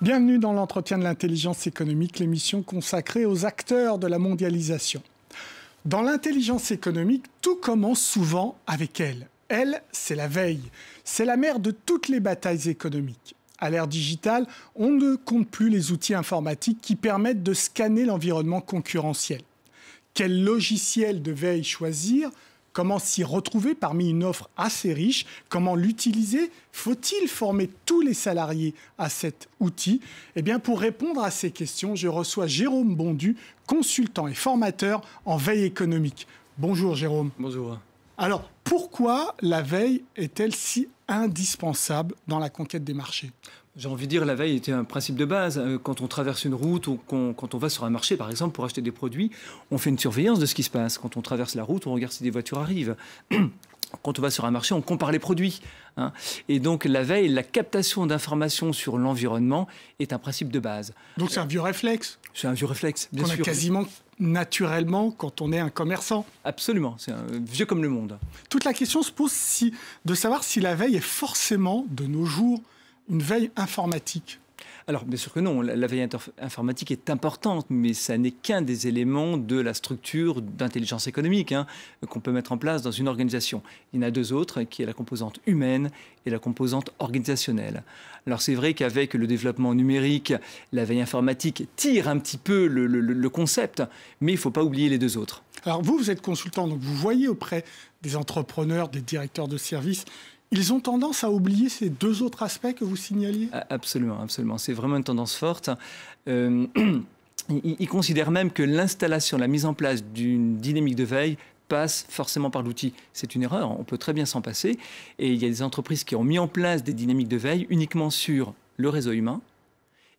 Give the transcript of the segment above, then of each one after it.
Bienvenue dans l'entretien de l'intelligence économique, l'émission consacrée aux acteurs de la mondialisation. Dans l'intelligence économique, tout commence souvent avec elle. Elle, c'est la veille. C'est la mère de toutes les batailles économiques. À l'ère digitale, on ne compte plus les outils informatiques qui permettent de scanner l'environnement concurrentiel. Quel logiciel de veille choisir ? Comment s'y retrouver parmi une offre assez riche? Comment l'utiliser? Faut-il former tous les salariés à cet outil? Eh bien, pour répondre à ces questions, je reçois Jérôme Bondu, consultant et formateur en veille économique. Bonjour Jérôme. Bonjour. Alors, pourquoi la veille est-elle si indispensable dans la conquête des marchés? J'ai envie de dire, la veille était un principe de base. Quand on traverse une route ou quand on va sur un marché, par exemple, pour acheter des produits, on fait une surveillance de ce qui se passe. Quand on traverse la route, on regarde si des voitures arrivent. Quand on va sur un marché, on compare les produits. Et donc, la veille, la captation d'informations sur l'environnement est un principe de base. Donc, c'est un vieux réflexe. C'est un vieux réflexe, bien sûr. Qu'on a quasiment naturellement quand on est un commerçant. Absolument, c'est un vieux comme le monde. Toute la question se pose de savoir si la veille est forcément, de nos jours, une veille informatique. Alors, bien sûr que non, la veille informatique est importante, mais ça n'est qu'un des éléments de la structure d'intelligence économique qu'on peut mettre en place dans une organisation. Il y en a deux autres, qui est la composante humaine et la composante organisationnelle. Alors, c'est vrai qu'avec le développement numérique, la veille informatique tire un petit peu le concept, mais il ne faut pas oublier les deux autres. Alors, vous êtes consultant, donc vous voyez auprès des entrepreneurs, des directeurs de services, ils ont tendance à oublier ces deux autres aspects que vous signaliez? Absolument, absolument. C'est vraiment une tendance forte. Ils considèrent même que l'installation, la mise en place d'une dynamique de veille passe forcément par l'outil. C'est une erreur, on peut très bien s'en passer. Et il y a des entreprises qui ont mis en place des dynamiques de veille uniquement sur le réseau humain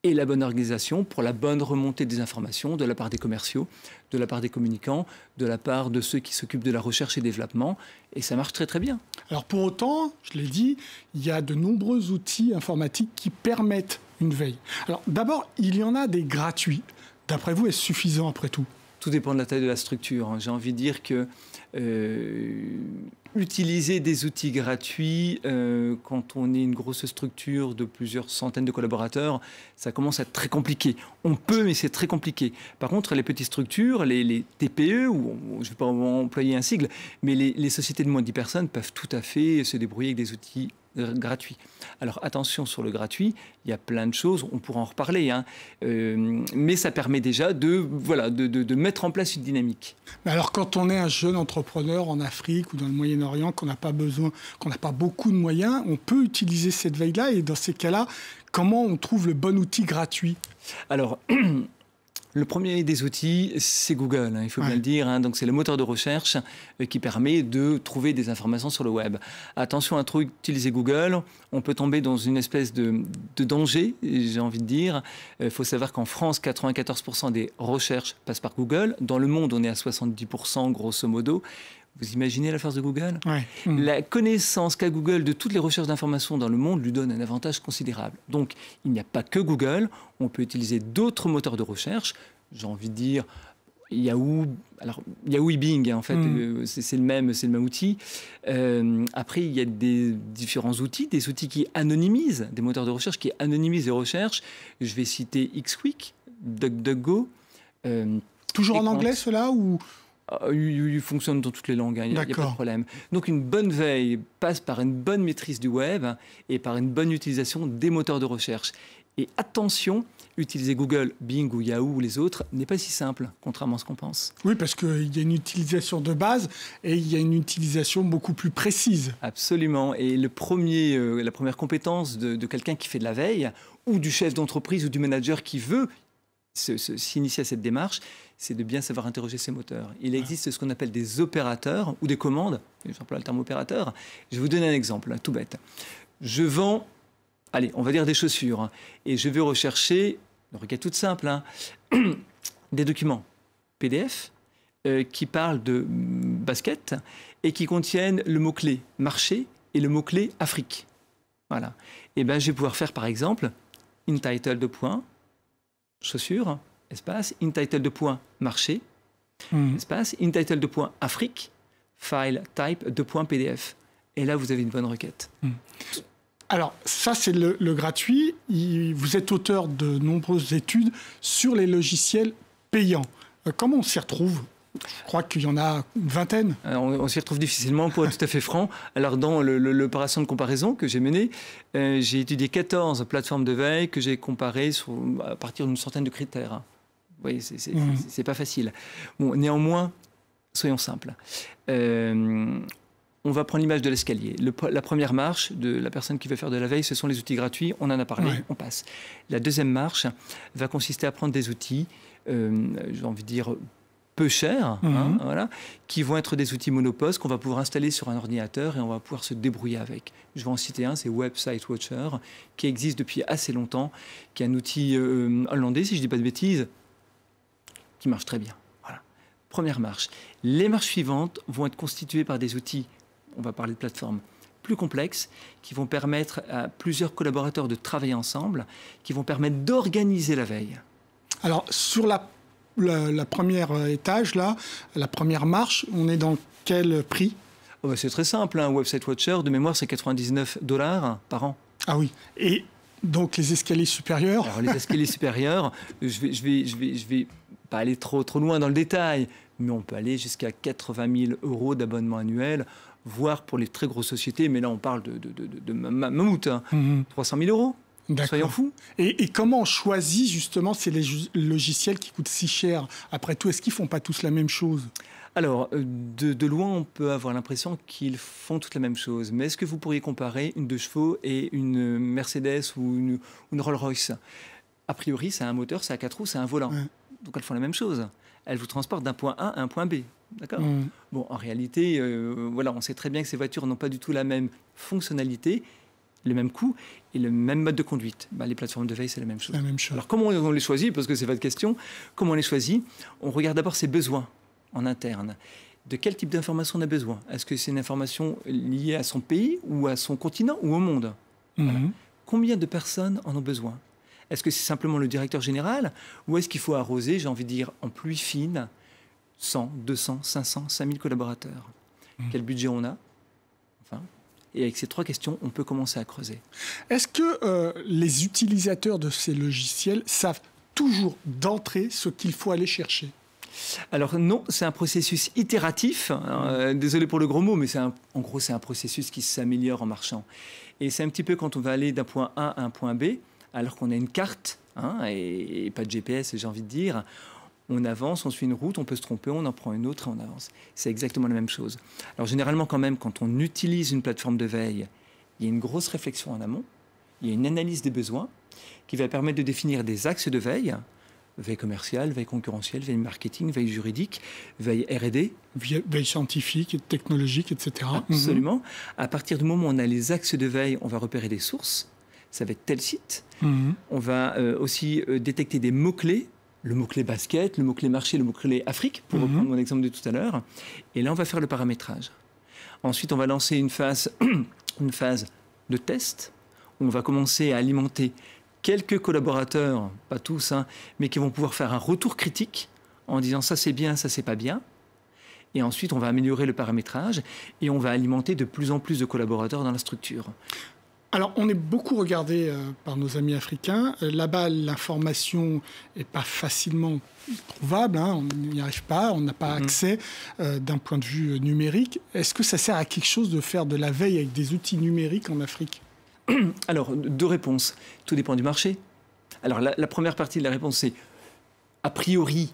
et la bonne organisation pour la bonne remontée des informations de la part des commerciaux, de la part des communicants, de la part de ceux qui s'occupent de la recherche et développement. Et ça marche très très bien. Alors pour autant, je l'ai dit, il y a de nombreux outils informatiques qui permettent une veille. Alors d'abord, il y en a des gratuits. D'après vous, est-ce suffisant après tout? Tout dépend de la taille de la structure. J'ai envie de dire que utiliser des outils gratuits quand on est une grosse structure de plusieurs centaines de collaborateurs, ça commence à être très compliqué. On peut, mais c'est très compliqué. Par contre, les petites structures, les TPE, ou je ne vais pas employer un sigle, mais les sociétés de moins de 10 personnes peuvent tout à fait se débrouiller avec des outils gratuit. Alors attention sur le gratuit, il y a plein de choses, on pourra en reparler, mais ça permet déjà de mettre en place une dynamique. Mais alors quand on est un jeune entrepreneur en Afrique ou dans le Moyen-Orient, qu'on n'a pas beaucoup de moyens, on peut utiliser cette veille-là, et dans ces cas-là, comment on trouve le bon outil gratuit? Alors, le premier des outils, c'est Google, il faut bien le dire. Donc, c'est le moteur de recherche qui permet de trouver des informations sur le web. Attention à trop utiliser Google, on peut tomber dans une espèce de danger, j'ai envie de dire. Il faut savoir qu'en France, 94% des recherches passent par Google. Dans le monde, on est à 70%, grosso modo. Vous imaginez la force de Google? La connaissance qu'a Google de toutes les recherches d'informations dans le monde lui donne un avantage considérable. Donc, il n'y a pas que Google. On peut utiliser d'autres moteurs de recherche. J'ai envie de dire Yahoo. Alors, Yahoo et Bing, en fait, c'est le même outil. Après, il y a des différents outils, des outils qui anonymisent, des moteurs de recherche qui anonymisent les recherches. Je vais citer XQuick, DuckDuckGo. Toujours en anglais, cela, ou... Il fonctionne dans toutes les langues, il n'y a pas de problème. Donc une bonne veille passe par une bonne maîtrise du web et par une bonne utilisation des moteurs de recherche. Et attention, utiliser Google, Bing ou Yahoo ou les autres n'est pas si simple, contrairement à ce qu'on pense. Oui, parce qu'il y a une utilisation de base et il y a une utilisation beaucoup plus précise. Absolument. Et la première compétence de quelqu'un qui fait de la veille, ou du chef d'entreprise ou du manager qui veut s'initier à cette démarche, c'est de bien savoir interroger ces moteurs. Il existe ce qu'on appelle des opérateurs ou des commandes. J'emploie le terme opérateur. Je vais vous donner un exemple, tout bête. Je vends, allez, on va dire des chaussures, et je vais rechercher, une requête toute simple, des documents PDF qui parlent de basket et qui contiennent le mot-clé marché et le mot-clé Afrique. Voilà. Et bien, je vais pouvoir faire, par exemple, entitled de point, chaussures, espace, entitled de point marché, espace, entitled de point Afrique, file type de point PDF. Et là, vous avez une bonne requête. Alors, ça, c'est le gratuit. Vous êtes auteur de nombreuses études sur les logiciels payants. Comment on s'y retrouve ? Je crois qu'il y en a une vingtaine. On s'y retrouve difficilement, pour être tout à fait franc. Alors, dans l'opération de comparaison que j'ai menée, j'ai étudié 14 plateformes de veille que j'ai comparées à partir d'une centaine de critères. Vous voyez, c'est pas facile. Bon, néanmoins, soyons simples. On va prendre l'image de l'escalier. La première marche de la personne qui veut faire de la veille, ce sont les outils gratuits. On en a parlé, on passe. La deuxième marche va consister à prendre des outils, j'ai envie de dire, peu chers, voilà, qui vont être des outils monopostes qu'on va pouvoir installer sur un ordinateur et on va pouvoir se débrouiller avec. Je vais en citer un, c'est Website Watcher, qui existe depuis assez longtemps, qui est un outil hollandais, si je ne dis pas de bêtises, qui marche très bien. Voilà. Première marche. Les marches suivantes vont être constituées par des outils, on va parler de plateformes plus complexes, qui vont permettre à plusieurs collaborateurs de travailler ensemble, qui vont permettre d'organiser la veille. Alors, sur la première étage, là, la première marche, on est dans quel prix ? C'est très simple, un Website Watcher, de mémoire, c'est $99 par an. Ah oui. Et donc, les escaliers supérieurs ? Alors, les escaliers supérieurs, je vais pas aller trop loin dans le détail, mais on peut aller jusqu'à 80 000 € d'abonnement annuel, voire pour les très grosses sociétés, mais là on parle de mammouth, 300 000 €, soyons fous. Et comment on choisit justement ces logiciels qui coûtent si cher ? Après tout, est-ce qu'ils ne font pas tous la même chose ? Alors, de loin, on peut avoir l'impression qu'ils font toutes la même chose. Mais est-ce que vous pourriez comparer une 2 chevaux et une Mercedes ou une Rolls-Royce ? A priori, c'est un moteur, c'est à 4 roues, c'est un volant. Donc elles font la même chose. Elles vous transportent d'un point A à un point B. D'accord ? Bon, en réalité, voilà, on sait très bien que ces voitures n'ont pas du tout la même fonctionnalité, le même coût et le même mode de conduite. Les plateformes de veille, c'est la même chose. Alors, comment on les choisit ? Parce que c'est votre question. Comment on les choisit ? On regarde d'abord ses besoins en interne. De quel type d'information on a besoin ? Est-ce que c'est une information liée à son pays ou à son continent ou au monde ? Voilà. Combien de personnes en ont besoin ? Est-ce que c'est simplement le directeur général ou est-ce qu'il faut arroser, j'ai envie de dire, en pluie fine, 100, 200, 500, 5000 collaborateurs ? Quel budget on a ? Enfin, et avec ces 3 questions, on peut commencer à creuser. Est-ce que les utilisateurs de ces logiciels savent toujours d'entrée ce qu'il faut aller chercher ? Alors non, c'est un processus itératif. Désolé pour le gros mot, mais en gros, c'est un processus qui s'améliore en marchant. Et c'est un petit peu quand on va aller d'un point A à un point B, alors qu'on a une carte et pas de GPS, j'ai envie de dire. On avance, on suit une route, on peut se tromper, on en prend une autre et on avance. C'est exactement la même chose. Alors généralement quand même, quand on utilise une plateforme de veille, il y a une grosse réflexion en amont, il y a une analyse des besoins qui va permettre de définir des axes de veille, veille commerciale, veille concurrentielle, veille marketing, veille juridique, veille R&D. Veille scientifique, technologique, etc. Absolument. À partir du moment où on a les axes de veille, on va repérer des sources. Ça va être tel site. On va aussi détecter des mots-clés, le mot-clé basket, le mot-clé marché, le mot-clé Afrique, pour reprendre mon exemple de tout à l'heure. Et là, on va faire le paramétrage. Ensuite, on va lancer une phase de test. On va commencer à alimenter quelques collaborateurs, pas tous, mais qui vont pouvoir faire un retour critique en disant ça c'est bien, ça c'est pas bien. Et ensuite, on va améliorer le paramétrage et on va alimenter de plus en plus de collaborateurs dans la structure. Alors, on est beaucoup regardé par nos amis africains. Là-bas, l'information n'est pas facilement trouvable. On n'y arrive pas, on n'a pas accès d'un point de vue numérique. Est-ce que ça sert à quelque chose de faire de la veille avec des outils numériques en Afrique ? Alors, 2 réponses. Tout dépend du marché. Alors, la première partie de la réponse, c'est a priori,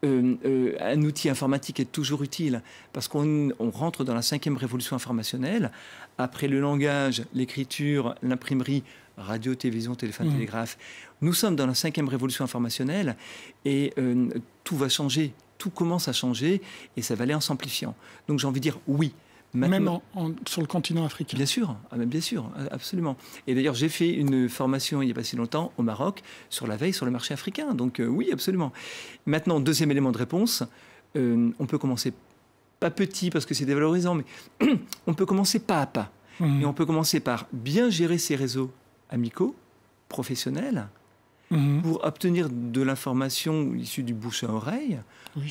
un outil informatique est toujours utile parce qu'on rentre dans la 5e révolution informationnelle. Après le langage, l'écriture, l'imprimerie, radio, télévision, téléphone, télégraphe, nous sommes dans la 5e révolution informationnelle et tout va changer, tout commence à changer et ça va aller en s'amplifiant. Donc j'ai envie de dire oui. Maintenant, même sur le continent africain. Bien sûr, absolument. Et d'ailleurs, j'ai fait une formation il n'y a pas si longtemps au Maroc sur la veille sur le marché africain. Donc oui, absolument. Maintenant, 2e élément de réponse, on peut commencer pas petit parce que c'est dévalorisant, mais on peut commencer pas à pas. Et on peut commencer par bien gérer ses réseaux amicaux, professionnels, pour obtenir de l'information issue du bouche à oreille,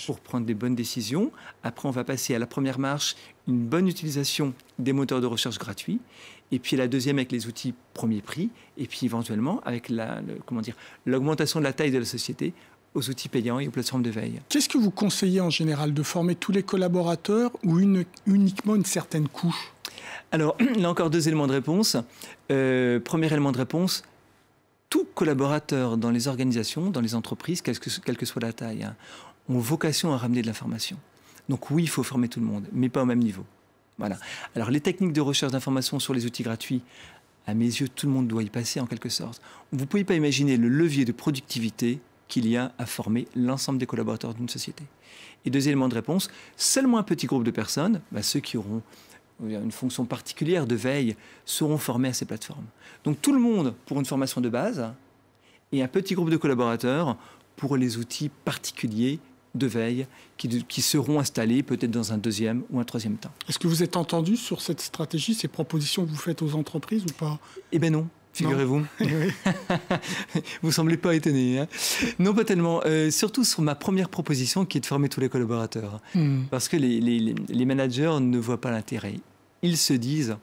pour prendre des bonnes décisions. Après, on va passer à la première marche, une bonne utilisation des moteurs de recherche gratuits. et puis la deuxième avec les outils premier prix, et puis éventuellement avec l'augmentation de la taille de la société aux outils payants et aux plateformes de veille. Qu'est-ce que vous conseillez en général, de former tous les collaborateurs ou uniquement une certaine couche? Alors, là encore, deux éléments de réponse. Premier élément de réponse, tout collaborateur dans les organisations, dans les entreprises, quelle que soit la taille, ont vocation à ramener de l'information. Donc oui, il faut former tout le monde, mais pas au même niveau. Voilà. Alors, les techniques de recherche d'informations sur les outils gratuits, à mes yeux, tout le monde doit y passer en quelque sorte. Vous ne pouvez pas imaginer le levier de productivité qu'il y a à former l'ensemble des collaborateurs d'une société. Et deuxième élément de réponse, seulement un petit groupe de personnes, ceux qui auront une fonction particulière de veille, seront formés à ces plateformes. Donc tout le monde pour une formation de base et un petit groupe de collaborateurs pour les outils particuliers de veille qui seront installés peut-être dans un deuxième ou un troisième temps. Est-ce que vous êtes entendu sur cette stratégie, ces propositions que vous faites aux entreprises ou pas? Eh bien non. Figurez-vous. Oui. Vous semblez pas étonné. Hein? Non, pas tellement. Surtout sur ma première proposition qui est de former tous les collaborateurs. Parce que les managers ne voient pas l'intérêt. Ils se disent,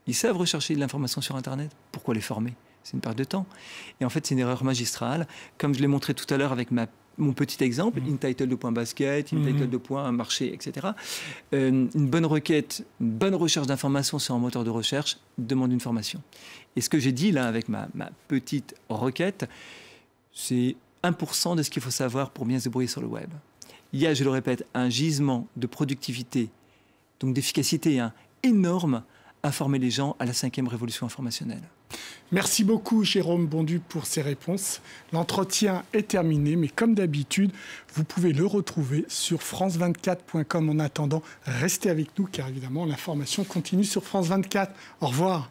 ils savent rechercher de l'information sur Internet. Pourquoi les former? C'est une perte de temps. Et en fait, c'est une erreur magistrale. Comme je l'ai montré tout à l'heure avec mon petit exemple, Intitled de point basket, Intitled de point marché, etc. Une bonne requête, une bonne recherche d'informations sur un moteur de recherche demande une formation. Et ce que j'ai dit là avec ma petite requête, c'est 1% de ce qu'il faut savoir pour bien se débrouiller sur le web. Il y a, je le répète, un gisement de productivité, donc d'efficacité énorme à former les gens à la 5e révolution informationnelle. Merci beaucoup Jérôme Bondu pour ces réponses. L'entretien est terminé, mais comme d'habitude, vous pouvez le retrouver sur france24.com. En attendant, restez avec nous car évidemment l'information continue sur France 24. Au revoir.